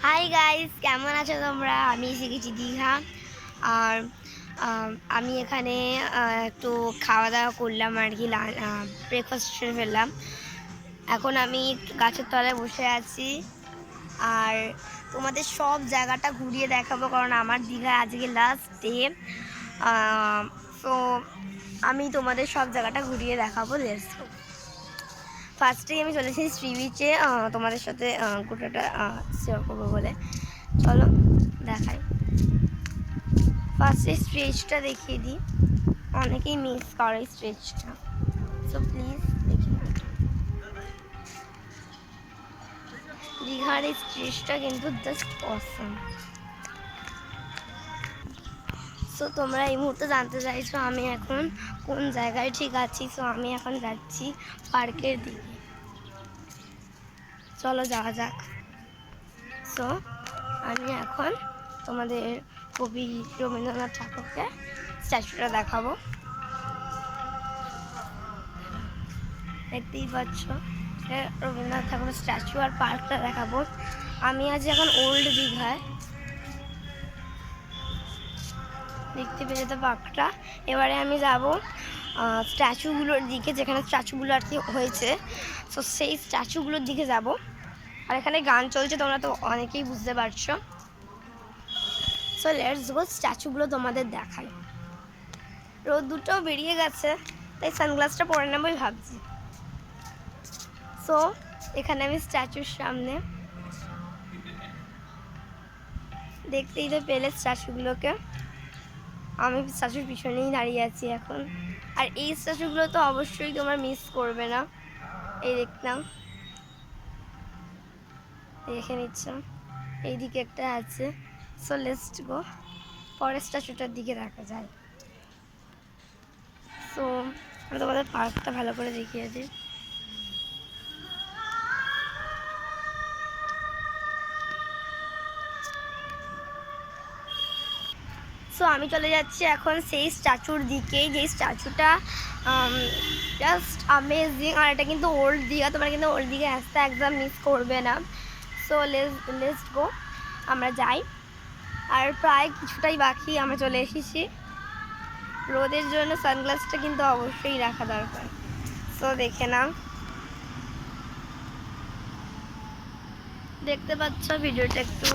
Hi guys, কেমন আছো তোমরা? আমি এসে গেছি দীঘা। আর আমি এখানে একটু খাওয়া দাওয়া করলাম আর কি, ব্রেকফাস্ট সেরে ফেললাম। এখন আমি গাছের তলায় বসে আছি আর তোমাদের সব জায়গাটা ঘুরিয়ে দেখাবো, কারণ আমার দীঘা আজকে লাস্ট ডে। তো আমি তোমাদের সব জায়গাটা ঘুরিয়ে দেখাবো। Let's go. ফার্স্টেই আমি চলেছি সি বিচে তোমাদের সাথে গোটাটা শেয়ার করবো বলে। চলো দেখাই। ফার্স্টে স্ট্রেচটা দেখিয়ে দিই, অনেকেই মিস করে স্ট্রেচটা, সো প্লিজ দেখিয়ে দিই। দীঘার এই স্ট্রেচটা কিন্তু জাস্ট অসম। সো তোমরা এই মুহূর্তে জানতে চাইছো আমি এখন কোন জায়গায় ঠিক আছি। সো আমি এখন যাচ্ছি পার্কের দিকে, চলো যাওয়া যাক। সো আমি এখন তোমাদের কবি রবীন্দ্রনাথ ঠাকুরকে স্ট্যাচুটা দেখাবো। দেখতেই পাচ্ছ রবীন্দ্রনাথ ঠাকুরের স্ট্যাচু আর পার্কটা দেখাবো। আমি আজ এখন ওল্ড দীঘায়, দেখতে পেলে তো পার্কটা। এবারে আমি যাব স্ট্যাচুগুলোর দিকে, যেখানে স্ট্যাচুগুলো আর কি হয়েছে। সো সেই স্ট্যাচুগুলোর দিকে যাব। আর এখানে গান চলছে, তোমরা তো অনেকেই বুঝতে পারছো। সো লেটস গো, স্ট্যাচুগুলো তোমাদের দেখাই। রোদ দুটোও বেরিয়ে গেছে, তাই সানগ্লাসটা পরে নেবই ভাবছি। সো এখানে আমি স্ট্যাচুর সামনে, দেখতেই তো পেলে স্ট্যাচুগুলোকে। আমি স্ট্যাচুর পিছনেই দাঁড়িয়ে আছি এখন। আর এই স্ট্যাচুগুলো তো অবশ্যই তোমরা মিস করবে না। এই দেখলাম, দেখে নিচ্ছ, এইদিকে একটা আছে। সো লেটস গো, পরের স্ট্যাচুটার দিকে দেখা যায়। সো আমি তোমাদের পার্কটা ভালো করে দেখিয়ে দিই। সো আমি চলে যাচ্ছি এখন সেই স্ট্যাচুর দিকে, যে স্ট্যাচুটা জাস্ট আমেজিং। আর এটা কিন্তু ওল্ড দীঘা, তোমরা কিন্তু ওল্ড দীঘা আসতে একদম মিস করবে না। সো লেটস গো, আমরা যাই। আর প্রায় কিছুটাই বাকি, আমরা চলে এসেছি। রোদের জন্য সানগ্লাসটা কিন্তু অবশ্যই রাখা দরকার। সো দেখে নাও, দেখতে পাচ্ছ ভিডিওটা একটু